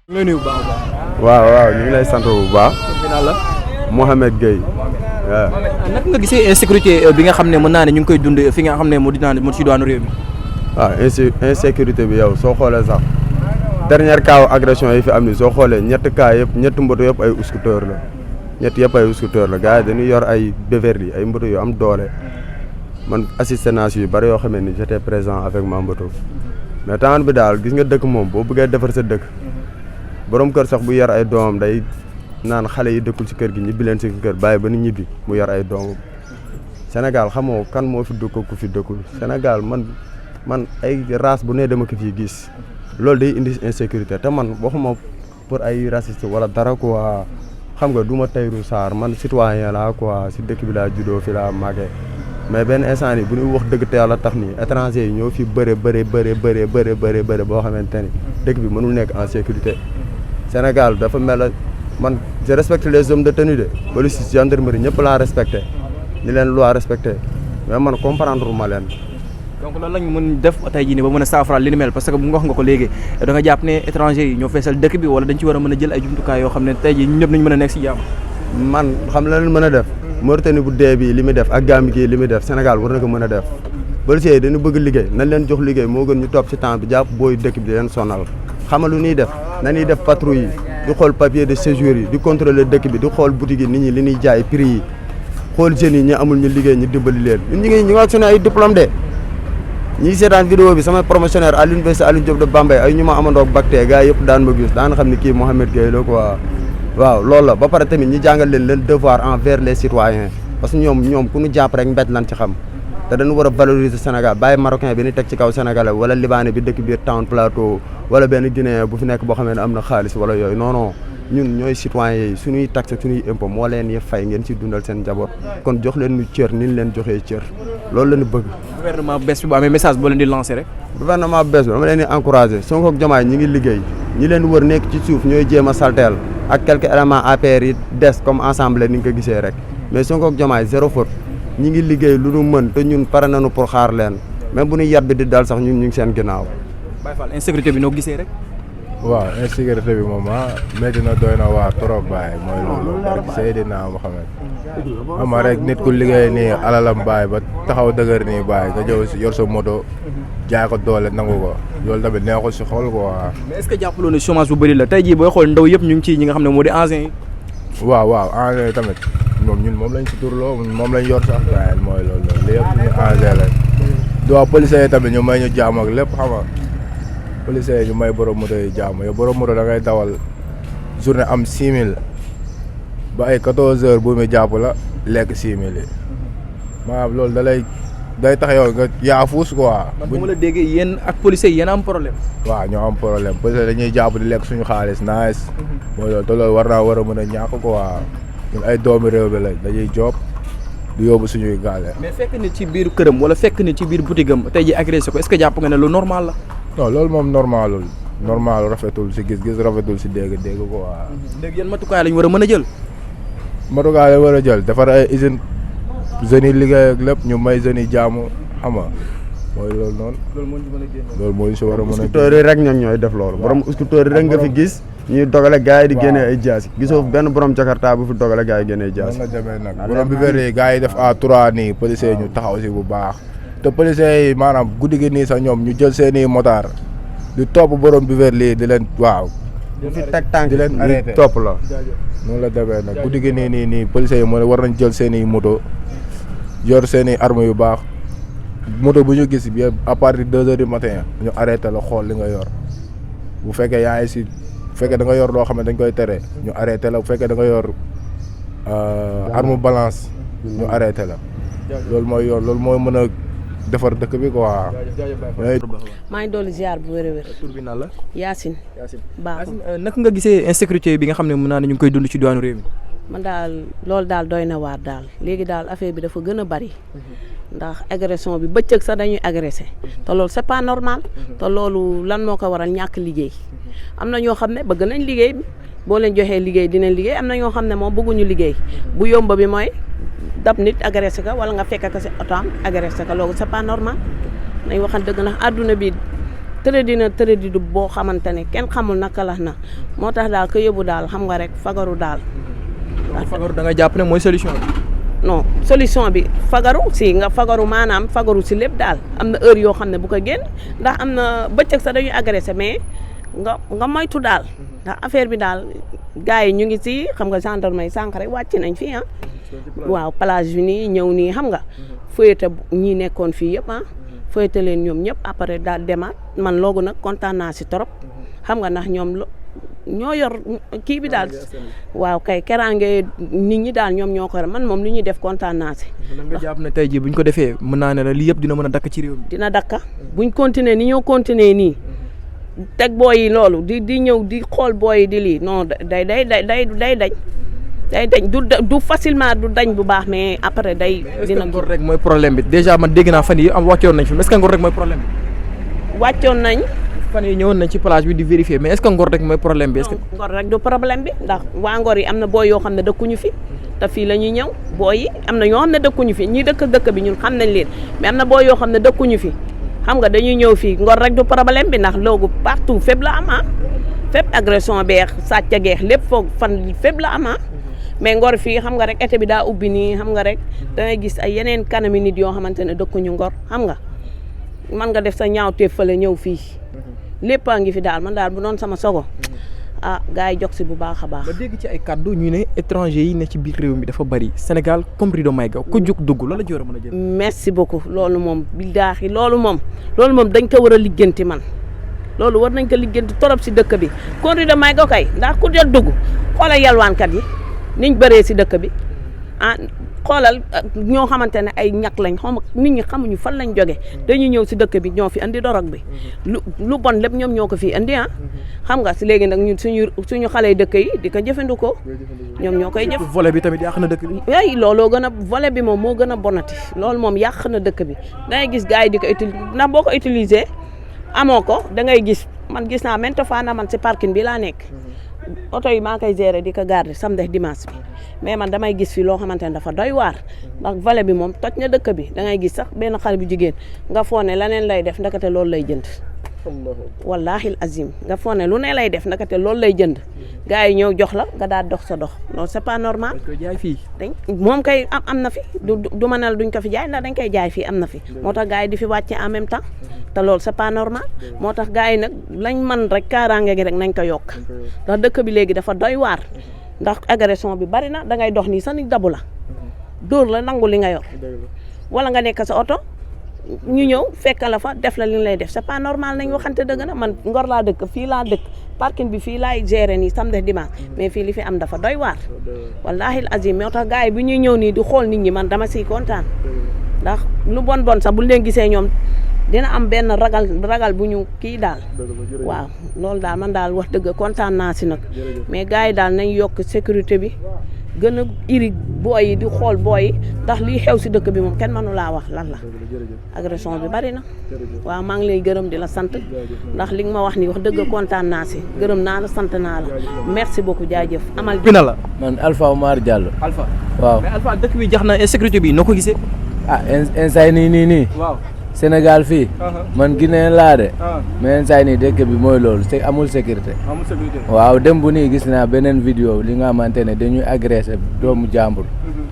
nga nuyu bu baax a baax. waaw ñu ngi lay sant bu baax. final la. Mohamed Gueye. waaw. naka nga gisee insécurité bi nga xam ne mën naa ne ñu ngi koy dund fi nga xam ne moo di naan moo ci doonu réew mi. waaw insécurité bi yow soo xoolee sax dernière cas agression yi fi am ni soo xoolee ñetti cas yëpp ñetti mboto yëpp ay scooter la ñett yëpp ay scooter la gars yi dañuy yor ay Beverly ay mboto yu am doole man assisté naa si yu bëri yoo xam ne ni j'étais présent avec ma mboto mais temps bi daal gis nga dëkk moom boo bëggee defar sa dëkk borom kër sax bu yar ay doomam day naan xale yi dëkkul si kër gi ñibbi leen si kër bàyyi ba nu ñibbi mu yar ay doomam Sénégal xamoo kan moo fi dëkk ku fi dëkkul Sénégal man ay race bu ne dama ko fii gis loolu day indi insécurité te man waxuma pour ay raciste wala dara quoi xam nga du ma Tahirou Sarr man citoyen la quoi si dëkk bi laa juddoo fi laa màggee mais benn instant yi bu ñuy wax dëgg te yàlla tax ni étranger yi ñoo fi bëre boo xamante ni dëkk bi mënul nekk en sécurité Sénégal dafa mel man je respecte les hommes de tenue de police gendarmerie ñëpp laa respecté ni leen loi respecté mais man comprendre ma leen. donc loolu lañ mën def tey jii nii ba mën a saafaraal li ni mel parce que bu nga wax nga ko léegi da nga jàpp ne étranger yi ñoo feesal dëkk bi wala dañ ci war a mën a jël ay jumtukaay yoo xam ne tey jii ñun ñëpp nañ mën a nekk si jàmm. man xam la leen mën a def Mauritanie bu dee bi li muy def ak Gambie gi li muy def Sénégal war na ko mën a def policiers yi dañu bëgg liggéey nañ leen jox liggéey moo gën ñu topp si temps bi jàpp booy dëkk bi di leen sonal xam nga lu ñuy def nañuy def patrouille yi di xool papier de séjour yi di contrôler dëkk bi di xool boutique yi nit ñi li ñuy jaay prix yi xool jeunes yi ñu amul ñu liggéey ñu dimbali leen ñun ñu ngi ak suñu ay diplôme de ñi seetaan vidéo bi sama promotionnaire à l'université Alioune Diop de Bambey ay ñu ma amandoo bacté gars yëpp daan ma gis daan xam ne kii Mohamed Gueye la quoi waaw loolu la ba pare tamit ñi jàngal leen devoir envers les citoyens parce que ñoom ku ñu jàpp rek mbét lan ci xam te dañu war a valoriser Sénégal bàyyi marocain bi ni teg ci kaw sénégalais wala libanais bi dëkk biir town plateau wala benn guinéen bu fi nekk boo xamee ne am na xaalis wala yooyu non ñun ñooy citoyens yi suñuy taxe suñuy impôt moo leen yi fay ngeen ci dundal seen njaboot kon jox leen ñu cër ni ñu leen joxee cër loolu la ñu bëgg. gouvernement bees bi bu amee message boo leen di lancer rek. gouvernement bees bi dama leen di encouragé Sonko ak Diomaye ñi ngi liggéey ñi leen wër nekk ci suuf ñooy jéem a salteel ak quelques éléments APR yi des comme ensemble ni nga ko gisee rek mais Sonko ak Diomaye zéro faute ñi ngi liggéey lu ñu mën te ñun pare nañu pour xaar leen même bu ñu yat bi di dal sax ñun ñu ngi seen ginnaaw. Baye Fall insécurité bi noo gisee rek. waaw insécurité bi moom métti na doy na waar trop baay mooy loolu barke Seydina Mohamed xam nga rek nit ku liggéey nii alalam baay ba taxaw dëgër nii baay nga jëw si yor sa moto jaay ko doole nangu ko loolu tamit neexul si xol quoi. mais est-ce que jàppaloo ne chômage bu bëri la tey jii booy xool ndaw yëpp ñu ngi ci ñi nga xam ne moo di anciens yi. waaw anciens yi tamit moom lañ si turloo moom lañ yor sax baay mooy loolu li yëpp ñu anciens lañ di wax policiers yi tamit ñu may ñu jàmm ak lépp xam nga policiers yi ñu may borom moto yi jàmm yow borom moto da ngay dawal journée am 6000 ba ay 14 heures bu muy jàpp la lekk 6000 yi maanaam loolu day tax yow nga yaafuus quoi. bu ma la déggee yéen ak policiers yi yéen am problème. waaw ñoo am problème policiers dañuy jàpp di lekk suñu xaalis nice mooy loolu te loolu war a mën a ñàkk quoi ñun ay doomi réew bi lañ dañuy job di yóbbu suñuy gaale. mais fekk nit ci biir këram wala fekk nit ci biir boutique am tey ji agressé ko est-ce que jàpp nga ne lu normal la. non loolu moom normal rafetul si gis-gis rafetul si dégg quoi. léegi yan matukaay lañ war a mën a jël. matukaay lañ war a jël defar ay usine jeunes yi liggéey ak lépp ñu may jeunes yi jaamu xam nga mooy loolu noonu. loolu moo ñu mën a génne. loolu moo ñu si war a mën a. scooter yi rek ñoom ñooy def loolu. borom scooter yi rek nga fi gis. ñuy dogale gars yi di génnee ay jaasi. gisoo benn borom jakarta bu fi dogale gars yi génnee ay jaasi. noonu la demee nag borom bi wér gars yi def A3 nii policiers yi ñu taxaw si bu baax te policiers yi maanaam guddi gi nii sax ñoom ñu jël seeni motaar di topp borom bi wér lii di leen waaw. bu fi teg tànk di leen arrêté topp la. noonu la demee nag guddi gi nii policiers yi moo war nañ jël seeni moto yor seeni armes yu baax moto bu ñu gis bi à partir de 2 heures du matin ñu arrêté la xool li nga yor bu fekkee yaa ngi si bu fekkee da nga yor loo xam ne dañ koy tere ñu arrêté la bu fekkee da nga yor arme balance ñu arrêté la loolu mooy yoon loolu mooy mën a defar dëkk bi quoi. maa ngi dolli ziar bu wér a wér. tur bi nan la. Yacine. baaxul naka nga gisee insécurité bi nga xam ne mën naa ne ñu ngi koy dund ci diwaanu réew mi. man daal loolu daal doy na waar daal léegi daal affaire bi dafa gën a bari ndax agression bi bëccëg sax dañuy agressé te loolu c'est pas normal te loolu lan moo ko waral ñàkk liggéey am na ñoo xam ne bëgg nañ liggéey boo leen joxee liggéey dinañ liggéey am na ñoo xam ne moom bëgguñu liggéey bu yomb bi mooy dab nit agressé ka wala nga fekk ka si otoom agressé ka loolu c'est pas normal nañ waxan dëgg ndax àdduna bi tëradi du boo xamante ne kenn xamul naka la na moo tax daal ko yóbbu daal xam nga rek fagaru daal. fagaru da nga jàpp ne mooy solution bi. non solution bi fagaru si nga fagaru maanaam fagaru si lépp daal am na heure yoo xam ne bu ko génn ndax am na bëccëg sax dañuy agressé mais nga moytu daal ndax affaire bi daal gars yi ñu ngi si xam nga gendarme yi sànq rek wàcc nañ fii waaw plage bi nii ñëw nii xam nga fuyete ñii nekkoon fii yëpp fuyete leen ñoom ñëpp après daal demaat man loogu nag kontaan naa si trop xam nga ndax ñoom ñoo yor kii bi daal waaw kay keraange nit ñi daal ñoom ñoo ko man moom li ñuy def kontaan naa si. lan nga jàpp ne tey jii buñ ko defee mën naa ne la lii yëpp dina mën a dakk ci réew mi. dina dakka buñ continuer ni ñoo continuer nii teg booy yi loolu di ñëw di xool booy yi di lii non day dañ du facilement du dañ bu baax mais après day. dina ngor rek mooy problème bi déjà man dégg naa fan yi am wàccoon nañ fi est-ce que ngor rek mooy problème bi. wàccoon nañ. fan yi ñëwoon nañ ci plage bi di vérifier mais est-ce que ngor rek mooy problème bi. est-ce que ngor rek du problème bi ndax waa ngor yi am na booy yoo xam ne dëkkuñu fi te fii la ñuy ñëw booy yi am na ñoo xam ne dëkkuñu fi ñii dëkk bi ñun xam nañ leen mais am na booy yoo xam ne dëkkuñu fi xam nga dañuy ñëw fii ngor rek du problème bi ndax loogu partout fépp la am fépp agression beex sàcc geex lépp foog fan fépp la am mais ngor fii xam nga rek été bi daa ubbi nii xam nga rek dangay gis ay yeneen kanami nit yoo xamante ne dëkkuñu ngor xam nga man nga def sa ñaawteef fële ñëw fii lépp a ngi fi daal man daal bu doon sama sogo gars yi jox si bu baax a baax. ba dégg ci ay kaddu ñu ne étranger yi ne ci biir réew mi dafa bari Sénégal comme rideau Maïga ku jóg dugg loolu la ci war a mën a jël. merci beaucoup loolu moom billaahi loolu moom dañ ko war a ligganti man loolu war nañ ko ligganti torop si dëkk bi kon rideau Maïga kay ndax ku jot dugg xoolal yalwaankat yi niñ bëree si dëkk bi xoolal ñoo xamante ne ay ñàkk lañ xaw ma nit ñi xamuñu fan lañ jóge dañuy ñëw si dëkk bi ñoo fi andi dorog bi lu bon lépp ñoom ñoo ko fi andi xam nga si léegi nag ñun suñu xale dëkk yi di ko jëfandikoo ñoom ñoo koy jëf. volet bi tamit yàq na dëkk bi. ay looloo gën a volet bi moom moo gën a bonati loolu moom yàq na dëkk bi dangay gis gars yi di ko utiliser ndax boo ko utiliser amoo ko dangay gis man gis naa maintes fois na man si parking bi laa nekk oto yi maa koy gérer di ko garder samedi dimanche bi mais man damay gis fi loo xamante ne dafa doy waar ndax volet bi moom toj na dëkk bi da ngay gis sax benn xale bu jigéen nga foone leneen lay def ndakate loolu lay jënd wallahi azim nga foone lu ne lay def ndakate loolu lay jënd gars yi ñëw jox la nga daal dox sa dox loolu c'est pas normal. dañ koy jaay fii. moom kay am na fi du ma ne la duñ ko fi jaay ndax dañ koy jaay fii am na fi moo tax gars yi di fi wàcce en même temps te loolu c'est pas normal moo tax gars yi nag lañ man rek kaaraange gi rek nañ ko yokk ndax dëkk bi léegi dafa doy waar ndax agression bi bari na da ngay dox nii sax ni dabu la dóor la nangu li nga yor wala nga nekk sa oto ñu ñëw fekk la fa def la li lay def c'est pas normal nañ waxante dëgg na man ngor laa dëkk fii laa dëkk parking bi fii laay gérer nii samedi dimanche mais fii li fi am dafa doy waar wallahi azim moo tax gars yi bu ñuy ñëw nii di xool nit ñi man dama siy kontaan ndax lu bon sax bu leen gisee ñoom dina am benn ragal bu ñu kii daal waaw loolu daal man daal wax dëgg kontaan naa si nag mais gars yi daal nañ yokk sécurité bi gën a iri booy yi di xool booy yi ndax lii xew si dëkk bi moom kenn mënu laa wax lan la agression bi bari na waaw maa ngi lay gërëm di la sant ndax li nga ma wax ni wax dëgg kontaan naa si gërëm naa la sant naa la merci beaucoup jaajëf amal bi na la man Alpha Omar Diallo. Alpha waaw mais Alpha dëkk bi jax na insécurité bi noo ko gisee. instant nii waaw Sénégal fii man Guinée laa de mais instant nii dëkk bi mooy loolu amul sécurité. waaw dem bu nii gis naa beneen vidéo li nga xamante ne dañuy agressé doomu jàmbur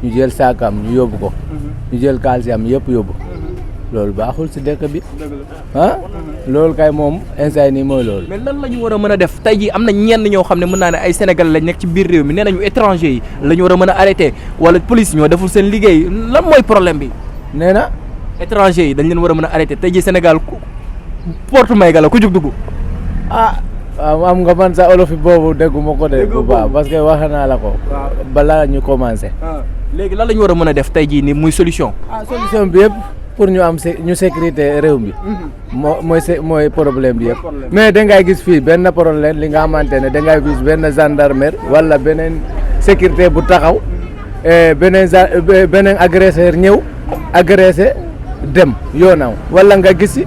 ñu jël saakam ñu yóbbu ko ñu jël calcium yëpp yóbbu loolu baaxul si dëkk bi loolu kay moom instant nii mooy loolu. mais lan la ñu war a mën a def tey jii am na ñenn ñoo xam ne mën naa ne ay Sénégalais lañ nekk ci biir réew mi nee nañu étranger yi la ñu war a mën a arrêté wala police ñoo deful seen liggéey lan mooy problème bi. nee na étranger yi dañ leen war a mën a arrêté tey jii Sénégal porte Maïga la ku jug dugg. waaw am nga man sa olof boobu dégguma ko de bu baax parce que wax naa la ko. balaa ñu commencé. léegi lan la ñu war a mën a def tey jii nii muy solution. solution bi yëpp pour ñu am ñu sécurité réew mi. mooy problème bi yëpp. mais dangay gis fii benn problème li nga xamante ne dangay gis benn gendarmerie wala beneen sécurité bu taxaw beneen agresseur ñëw agressé dem yoonam wala nga gis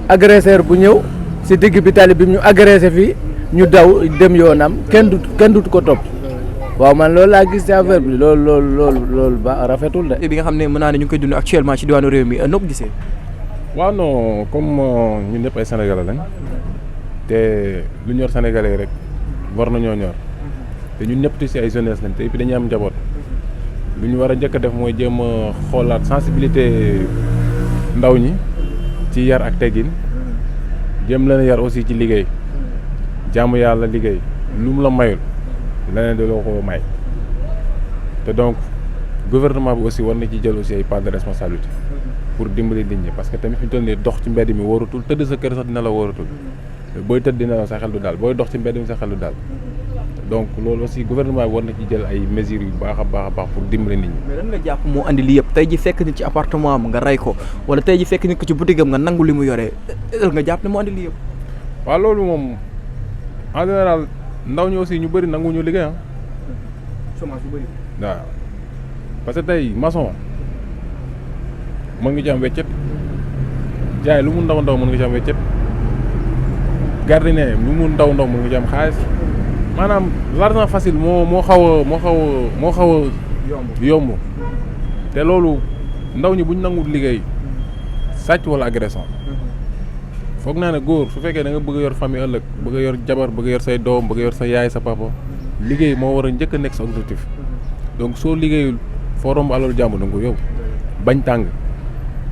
agresseur bu ñëw si digg bi tali bi ñu agressé fii ñu daw dem yoonam kenn dut ko topp waaw man loolu laa gis ci affaire bi loolu ba rafetul de. bi nga xam ne mën naa ne ñu ngi koy dund actuellement ci diwaanu réew mi noo ko gisee. waaw non comme ñun ñëpp ay sénégalais lañ te lu ñor sénégalais rek war nañoo ñor te ñun ñëpp ci ay jeunesse lañ te et puis dañuy am njaboot lu ñu war a njëkk a def mooy jéem a xoolaat sensibilité ndaw ñi ci yar ak teggin jéem leen a yar aussi ci liggéey jaamu yàlla liggéey lu mu la mayul leneen de loo ko may te donc gouvernement bi aussi war na ci jël aussi ay part de responsabilité pour dimbali nit ñi parce que tamit fi ñu toll nii dox ci mbedd mi wóoratul tëdd sa kër sax dina la wóoratul booy tëdd dina la sa xel du daal booy dox ci mbedd mi sa xel du daal donc loolu aussi gouvernement bi war na ci jël ay mesures yu baax a baax pour dimbali nit ñi. mais lan nga jàpp moo andi lii yëpp tey ji fekk nit ci appartement am nga rey ko wala tey ji fekk nit ko ci boutique am nga nangu li mu yoree nga jàpp ne moo andi lii yëpp. waaw loolu moom en général ndaw ñi aussi ñu bëri nangu ñu liggéey chômage bu bëri. waaw parce que tey maçon mën nga ci am weccet jaay lu mu ndaw mën nga ci am weccet gardien lu mu ndaw mën nga ci am xaalis maanaam l'argent facile moo xaw a yomb te loolu ndaw ñi buñ nangul liggéey sàcc wala agression foog naa ne góor su fekkee da nga bëgg a yor famille ëllëg bëgg a yor jabar bëgg a yor say doom bëgg a yor sa yaay sa papa liggéey moo war a njëkk a nekk sa objectif donc soo liggéeyul foo romb alalu jàmbur da nga ko yóbbu bañ tàng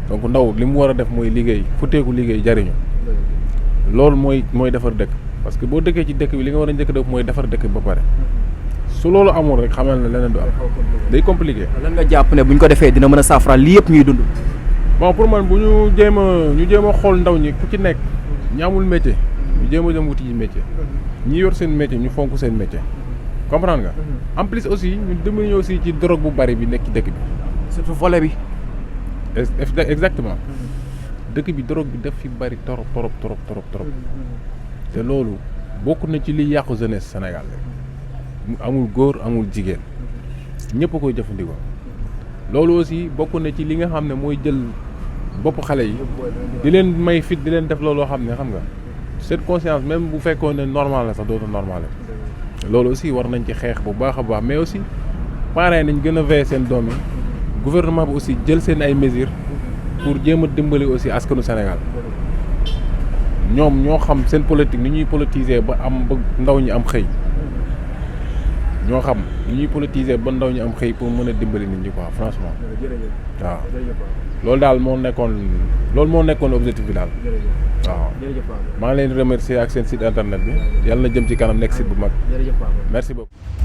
donc ndaw li mu war a def mooy liggéey futteeku liggéey jariñu loolu mooy defar dëkk parce que boo dëkkee ci dëkk bi li nga war a njëkk def mooy defar dëkk bi ba pare su loolu amul rek xamal ne leneen du am day compliqué. lan nga jàpp ne bu ñu ko defee dina mën a saafara lii yëpp ñuy dund. bon pour man bu ñu jéem a xool ndaw ñi ku ci nekk ñi amul métier ñu jéem a dem wuti ji métier ñi yor seen métier ñu fonk seen métier comprendre nga. en plus aussi ñu dimbali ñu aussi ci drogue bu bari bi nekk ci dëkk bi. surtout volet bi. exactement dëkk bi drogue bi daf fi bari trop te loolu bokk na ci li yàqu jeunesse Sénégal amul góor amul jigéen ñëpp a koy jëfandikoo loolu aussi bokk na ci li nga xam ne mooy jël bopp xale yi di leen may fit di leen def looloo xam ne xam nga cette conscience même bu fekkoon ne normal la sax dootu normal loolu aussi war nañ ci xeex bu baax a baax mais aussi parents nañ gën a veiller seen doom yi gouvernement bi aussi jël seen ay mesures pour jéem a dimbali aussi askanu Sénégal ñoom ñoo xam seen politique ni ñuy politiser ba ndaw ñi am xëy ñoo xam ni ñuy politiser ba ndaw ñi am xëy pour mën a dimbali nit ñi quoi franchement waaw loolu daal moo nekkoon objectif bi daal waaw maa ngi leen remercier ak seen site internet bi yàlla na jëm ci kanam nekk site bu mag merci beaucoup